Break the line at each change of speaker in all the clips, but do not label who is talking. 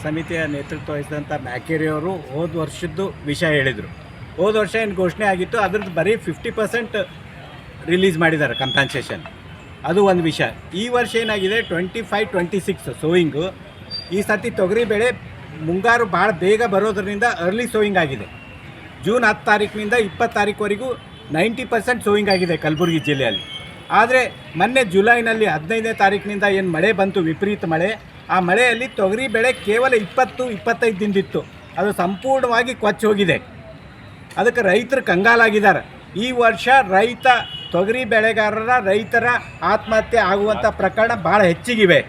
ಸಮಿತಿಯ ನೇತೃತ್ವ ವಹಿಸಿದಂಥ ಮ್ಯಾಕೇರಿಯವರು ಹೋದ ವರ್ಷದ್ದು ವಿಷಯ ಹೇಳಿದರು. ಹೋದ ವರ್ಷ ಏನು ಘೋಷಣೆ ಆಗಿತ್ತು ಅದ್ರದ್ದು ಬರೀ 50% ರಿಲೀಸ್ ಮಾಡಿದ್ದಾರೆ ಕಂಪನ್ಸೇಷನ್. ಅದು ಒಂದು ವಿಷಯ. ಈ ವರ್ಷ ಏನಾಗಿದೆ 25-26 ಸೋಯಿಂಗು. ಈ ಸರ್ತಿ ತೊಗರಿ ಬೆಳೆ ಮುಂಗಾರು ಭಾಳ ಬೇಗ ಬರೋದರಿಂದ ಅರ್ಲಿ ಸೋಯಿಂಗ್ ಆಗಿದೆ. ಜೂನ್ 10 ತಾರೀಕಿನಿಂದ 20 ತಾರೀಕುವರೆಗೂ 90% ಸೋಯಿಂಗ್ ಆಗಿದೆ ಕಲಬುರಗಿ ಜಿಲ್ಲೆಯಲ್ಲಿ. ಆದರೆ ಮೊನ್ನೆ ಜುಲೈನಲ್ಲಿ 15ನೇ ತಾರೀಕಿನಿಂದ ಏನು ಮಳೆ ಬಂತು, ವಿಪರೀತ ಮಳೆ, ಆ ಮಳೆಯಲ್ಲಿ ತೊಗರಿ ಬೆಳೆ ಕೇವಲ 20-25 ದಿನದಿತ್ತು. ಅದು ಸಂಪೂರ್ಣವಾಗಿ ಕೊಚ್ಚಿ ಹೋಗಿದೆ. ಅದಕ್ಕೆ ರೈತರು ಕಂಗಾಲಾಗಿದ್ದಾರೆ. ಈ ವರ್ಷ ತೊಗರಿ ಬೆಳೆಗಾರರ ರೈತರ ಆತ್ಮಹತ್ಯೆ ಆಗುವಂಥ ಪ್ರಕರಣ ಭಾಳ ಹೆಚ್ಚಿಗಿವೆ.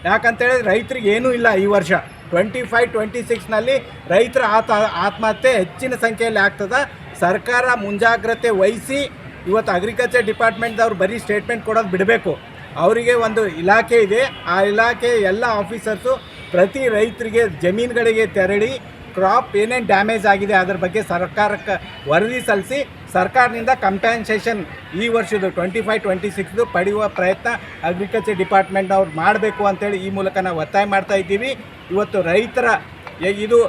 ಯಾಕಂತೇಳಿದ್ರೆ ರೈತರಿಗೆ ಏನೂ ಇಲ್ಲ. ಈ ವರ್ಷ 25-26ನಲ್ಲಿ ರೈತರ ಆತ್ಮಹತ್ಯೆ ಹೆಚ್ಚಿನ ಸಂಖ್ಯೆಯಲ್ಲಿ ಆಗ್ತದೆ. ಸರ್ಕಾರ ಮುಂಜಾಗ್ರತೆ ವಹಿಸಿ ಇವತ್ತು ಅಗ್ರಿಕಲ್ಚರ್ ಡಿಪಾರ್ಟ್ಮೆಂಟ್ದವ್ರು ಬರೀ ಸ್ಟೇಟ್ಮೆಂಟ್ ಕೊಡೋದು ಬಿಡಬೇಕು. ಅವರಿಗೆ ಒಂದು ಇಲಾಖೆ ಇದೆ. ಆ ಇಲಾಖೆ ಎಲ್ಲ ಆಫೀಸರ್ಸು ಪ್ರತಿ ರೈತರಿಗೆ ಜಮೀನುಗಳಿಗೆ ತೆರಳಿ ಕ್ರಾಪ್ ಏನೇನು ಡ್ಯಾಮೇಜ್ ಆಗಿದೆ ಅದರ ಬಗ್ಗೆ ಸರ್ಕಾರಕ್ಕೆ ವರದಿ ಸಲ್ಲಿಸಿ ಸರ್ಕಾರದಿಂದ ಕಂಪೆನ್ಸೇಷನ್ ಈ ವರ್ಷದ 25-26 ಪಡೆಯುವ ಪ್ರಯತ್ನ ಅಗ್ರಿಕಲ್ಚರ್ ಡಿಪಾರ್ಟ್ಮೆಂಟ್ನವ್ರು ಮಾಡಬೇಕು ಅಂತೇಳಿ ಈ ಮೂಲಕ ನಾವು ಒತ್ತಾಯ ಮಾಡ್ತಾ ಇದ್ದೀವಿ. ಇವತ್ತು ರೈತರ ಇದು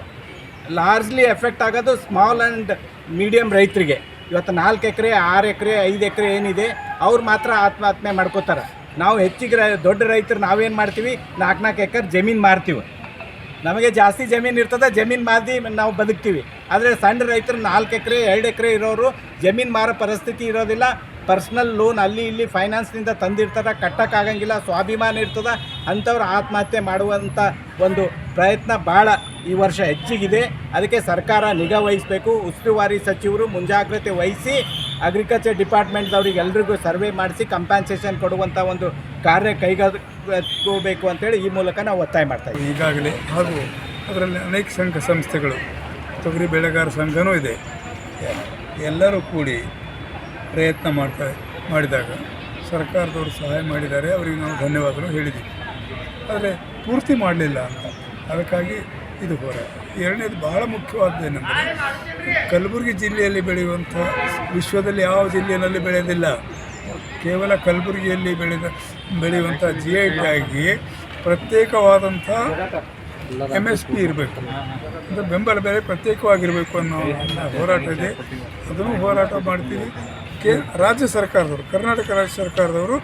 ಲಾರ್ಜ್ಲಿ ಎಫೆಕ್ಟ್ ಆಗೋದು ಸ್ಮಾಲ್ ಆ್ಯಂಡ್ ಮೀಡಿಯಮ್ ರೈತರಿಗೆ. ಇವತ್ತು 4 ಎಕರೆ 6 ಎಕರೆ 5 ಎಕರೆ ಏನಿದೆ ಅವ್ರು ಮಾತ್ರ ಆತ್ಮಹತ್ಯೆ ಮಾಡ್ಕೋತಾರೆ. ನಾವು ಹೆಚ್ಚಿಗೆ ದೊಡ್ಡ ರೈತರು ನಾವೇನು ಮಾಡ್ತೀವಿ, 4 ಎಕರೆ ಜಮೀನು ಮಾರ್ತೀವಿ. ನಮಗೆ ಜಾಸ್ತಿ ಜಮೀನು ಇರ್ತದೆ, ಜಮೀನು ಮಾರಿ ನಾವು ಬದುಕ್ತೀವಿ. ಆದರೆ ಸಣ್ಣ ರೈತರು 4 ಎಕರೆ 2 ಎಕರೆ ಇರೋರು ಜಮೀನು ಮಾರೋ ಪರಿಸ್ಥಿತಿ ಇರೋದಿಲ್ಲ. ಪರ್ಸ್ನಲ್ ಲೋನ್ ಅಲ್ಲಿ ಇಲ್ಲಿ ಫೈನಾನ್ಸ್ನಿಂದ ತಂದಿರ್ತಾರೆ, ಕಟ್ಟೋಕ್ಕಾಗಂಗಿಲ್ಲ, ಸ್ವಾಭಿಮಾನ ಇರ್ತದೆ. ಅಂಥವ್ರು ಆತ್ಮಹತ್ಯೆ ಮಾಡುವಂಥ ಒಂದು ಪ್ರಯತ್ನ ಭಾಳ ಈ ವರ್ಷ ಹೆಚ್ಚಿಗಿದೆ. ಅದಕ್ಕೆ ಸರ್ಕಾರ ನಿಗಾ ವಹಿಸಬೇಕು. ಉಸ್ತುವಾರಿ ಸಚಿವರು ಮುಂಜಾಗ್ರತೆ ವಹಿಸಿ ಅಗ್ರಿಕಲ್ಚರ್ ಡಿಪಾರ್ಟ್ಮೆಂಟ್ದವ್ರಿಗೆ ಎಲ್ರಿಗೂ ಸರ್ವೆ ಮಾಡಿಸಿ ಕಂಪನ್ಸೇಷನ್ ಕೊಡುವಂಥ ಒಂದು ಕಾರ್ಯ ಕೈಗೆತ್ತಿಕೋಬೇಕು ಅಂತೇಳಿ ಈ ಮೂಲಕ ನಾವು ಒತ್ತಾಯ ಮಾಡ್ತಾಯಿದ್ದೀವಿ.
ಈಗಾಗಲೇ ಹಾಗೂ ಅದರಲ್ಲಿ ಅನೇಕ ಸಂಘ ಸಂಸ್ಥೆಗಳು, ತೊಗರಿ ಬೆಳೆಗಾರ ಸಂಘವೂ ಇದೆ, ಎಲ್ಲರೂ ಕೂಡಿ ಪ್ರಯತ್ನ ಮಾಡಿದಾಗ ಸರ್ಕಾರದವರು ಸಹಾಯ ಮಾಡಿದ್ದಾರೆ. ಅವರಿಗೆ ನಾವು ಧನ್ಯವಾದಗಳು ಹೇಳಿದ್ದೀವಿ. ಆದರೆ ಪೂರ್ತಿ ಮಾಡಲಿಲ್ಲ ಅಂತ, ಅದಕ್ಕಾಗಿ ಇದು ಹೋರಾಟ. ಎರಡನೇದು ಬಹಳ ಮುಖ್ಯವಾದ್ದೇನೆಂದರೆ ಕಲಬುರಗಿ ಜಿಲ್ಲೆಯಲ್ಲಿ ಬೆಳೆಯುವಂಥ, ವಿಶ್ವದಲ್ಲಿ ಯಾವ ಜಿಲ್ಲೆಯಲ್ಲಿ ಬೆಳೆಯೋದಿಲ್ಲ, ಕೇವಲ ಕಲಬುರಗಿಯಲ್ಲಿ ಬೆಳೆಯುವಂಥ GI ಟ್ಯಾಗ್ಗೆ ಪ್ರತ್ಯೇಕವಾದಂಥ MSP ಇರಬೇಕು, ಅಂದರೆ ಬೆಂಬಲ ಬೆಲೆ ಪ್ರತ್ಯೇಕವಾಗಿರಬೇಕು ಅನ್ನೋ ಹೋರಾಟ ಇದೆ. ಅದನ್ನು ಹೋರಾಟ ಮಾಡ್ತೀವಿ. ರಾಜ್ಯ ಸರ್ಕಾರದವರು, ಕರ್ನಾಟಕ ರಾಜ್ಯ ಸರ್ಕಾರದವರು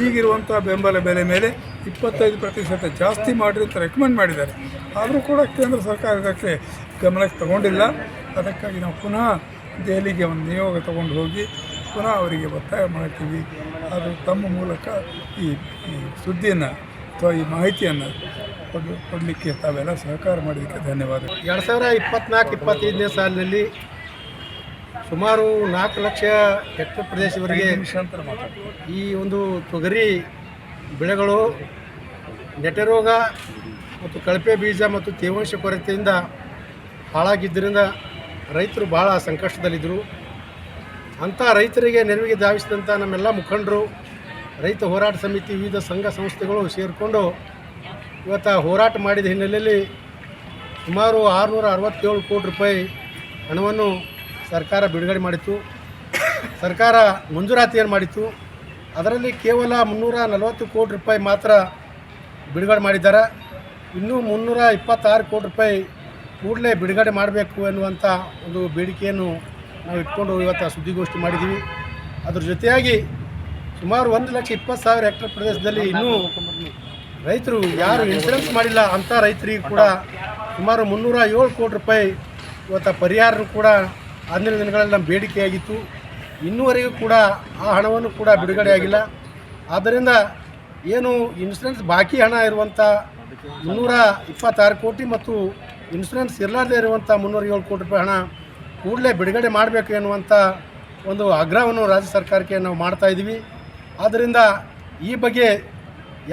ಈಗಿರುವಂಥ ಬೆಂಬಲ ಬೆಲೆ ಮೇಲೆ 25% ಜಾಸ್ತಿ ಮಾಡಿರಿ ಅಂತ ರೆಕಮೆಂಡ್ ಮಾಡಿದ್ದಾರೆ. ಆದರೂ ಕೂಡ ಕೇಂದ್ರ ಸರ್ಕಾರ ಇದಕ್ಕೆ ಗಮನಕ್ಕೆ ತಗೊಂಡಿಲ್ಲ. ಅದಕ್ಕಾಗಿ ನಾವು ಪುನಃ ದೆಹಲಿಗೆ ಒಂದು ನಿಯೋಗ ತಗೊಂಡು ಹೋಗಿ ಪುನಃ ಅವರಿಗೆ ಒತ್ತಾಯ ಮಾಡ್ತೀವಿ. ಅದು ತಮ್ಮ ಮೂಲಕ ಈ ಸುದ್ದಿಯನ್ನು ಅಥವಾ ಈ ಮಾಹಿತಿಯನ್ನು ಕೊಡಲಿಕ್ಕೆ ತಾವೆಲ್ಲ ಸಹಕಾರ ಮಾಡೋದಕ್ಕೆ ಧನ್ಯವಾದಗಳು.
2024-25ನೇ ಸಾಲಿನಲ್ಲಿ ಸುಮಾರು 4 ಲಕ್ಷ ಹೆಕ್ಟರ್ ಪ್ರದೇಶವರೆಗೆ ಈ ಒಂದು ತೊಗರಿ ಬೆಳೆಗಳು ನೆಟರೋಗ ಮತ್ತು ಕಳಪೆ ಬೀಜ ಮತ್ತು ತೇವಾಂಶ ಕೊರತೆಯಿಂದ ಹಾಳಾಗಿದ್ದರಿಂದ ರೈತರು ಭಾಳ ಸಂಕಷ್ಟದಲ್ಲಿದ್ದರು. ಅಂಥ ರೈತರಿಗೆ ನೆರವಿಗೆ ಧಾವಿಸಿದಂಥ ನಮ್ಮೆಲ್ಲ ಮುಖಂಡರು, ರೈತ ಹೋರಾಟ ಸಮಿತಿ, ವಿವಿಧ ಸಂಘ ಸಂಸ್ಥೆಗಳು ಸೇರಿಕೊಂಡು ಇವತ್ತು ಹೋರಾಟ ಮಾಡಿದ ಹಿನ್ನೆಲೆಯಲ್ಲಿ ಸುಮಾರು 667 ಕೋಟಿ ರೂಪಾಯಿ ಹಣವನ್ನು ಸರ್ಕಾರ ಬಿಡುಗಡೆ ಮಾಡಿತ್ತು. ಸರ್ಕಾರ ಮಂಜೂರಾತಿಯನ್ನು ಮಾಡಿತ್ತು. ಅದರಲ್ಲಿ ಕೇವಲ 340 ಕೋಟಿ ರೂಪಾಯಿ ಮಾತ್ರ ಬಿಡುಗಡೆ ಮಾಡಿದ್ದಾರೆ. ಇನ್ನೂ 326 ಕೋಟಿ ರೂಪಾಯಿ ಕೂಡಲೇ ಬಿಡುಗಡೆ ಮಾಡಬೇಕು ಎನ್ನುವಂಥ ಒಂದು ಬೇಡಿಕೆಯನ್ನು ನಾವು ಇಟ್ಕೊಂಡು ಇವತ್ತು ಸುದ್ದಿಗೋಷ್ಠಿ ಮಾಡಿದ್ದೀವಿ. ಅದ್ರ ಜೊತೆಯಾಗಿ ಸುಮಾರು 1,20,000 ಹೆಕ್ಟರ್ ಪ್ರದೇಶದಲ್ಲಿ ಇನ್ನೂ ರೈತರು ಯಾರು ಇನ್ಶೂರೆನ್ಸ್ ಮಾಡಿಲ್ಲ ಅಂಥ ರೈತರಿಗೆ ಕೂಡ ಸುಮಾರು 307 ಕೋಟಿ ರೂಪಾಯಿ ಇವತ್ತು ಪರಿಹಾರ ಕೂಡ ಅಂದಿನ ದಿನಗಳಲ್ಲಿ ನಮ್ಮ ಬೇಡಿಕೆಯಾಗಿತ್ತು. ಇನ್ನೂವರೆಗೂ ಕೂಡ ಆ ಹಣವನ್ನು ಕೂಡ ಬಿಡುಗಡೆ ಆಗಿಲ್ಲ. ಆದ್ದರಿಂದ ಏನು ಇನ್ಶೂರೆನ್ಸ್ ಬಾಕಿ ಹಣ ಇರುವಂಥ 326 ಕೋಟಿ ಮತ್ತು ಇನ್ಶೂರೆನ್ಸ್ ಇರಲಾರ್ದೇ ಇರುವಂಥ 307 ಕೋಟಿ ರೂಪಾಯಿ ಹಣ ಕೂಡಲೇ ಬಿಡುಗಡೆ ಮಾಡಬೇಕು ಎನ್ನುವಂಥ ಒಂದು ಆಗ್ರಹವನ್ನು ರಾಜ್ಯ ಸರ್ಕಾರಕ್ಕೆ ನಾವು ಮಾಡ್ತಾಯಿದ್ದೀವಿ. ಆದ್ದರಿಂದ ಈ ಬಗ್ಗೆ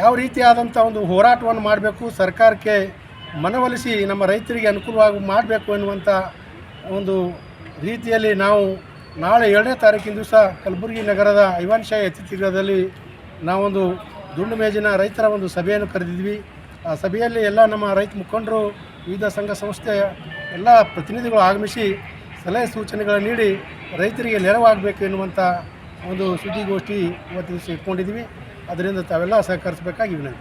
ಯಾವ ರೀತಿಯಾದಂಥ ಒಂದು ಹೋರಾಟವನ್ನು ಮಾಡಬೇಕು, ಸರ್ಕಾರಕ್ಕೆ ಮನವೊಲಿಸಿ ನಮ್ಮ ರೈತರಿಗೆ ಅನುಕೂಲವಾಗಿ ಮಾಡಬೇಕು ಎನ್ನುವಂಥ ಒಂದು ರೀತಿಯಲ್ಲಿ ನಾವು ನಾಳೆ 2ನೇ ತಾರೀಕಿನ ದಿವಸ ಕಲಬುರಗಿ ನಗರದ ಐವಾನ್ ಶಾಹಿ ಅತಿಥಿಗೃಹದಲ್ಲಿ ನಾವೊಂದು ದುಂಡು ಮೇಜಿನ ರೈತರ ಒಂದು ಸಭೆಯನ್ನು ಕರೆದಿದ್ವಿ. ಆ ಸಭೆಯಲ್ಲಿ ಎಲ್ಲ ನಮ್ಮ ರೈತ ಮುಖಂಡರು, ವಿವಿಧ ಸಂಘ ಸಂಸ್ಥೆಯ ಎಲ್ಲ ಪ್ರತಿನಿಧಿಗಳು ಆಗಮಿಸಿ ಸಲಹೆ ಸೂಚನೆಗಳನ್ನು ನೀಡಿ ರೈತರಿಗೆ ನೆರವಾಗಬೇಕು ಎನ್ನುವಂಥ ಒಂದು ಸುದ್ದಿಗೋಷ್ಠಿ ಇವತ್ತು ದಿವಸ ಇಟ್ಕೊಂಡಿದ್ದೀವಿ. ಅದರಿಂದ ತಾವೆಲ್ಲ ಸಹಕರಿಸಬೇಕಾಗಿ ವಿನಂತಿ.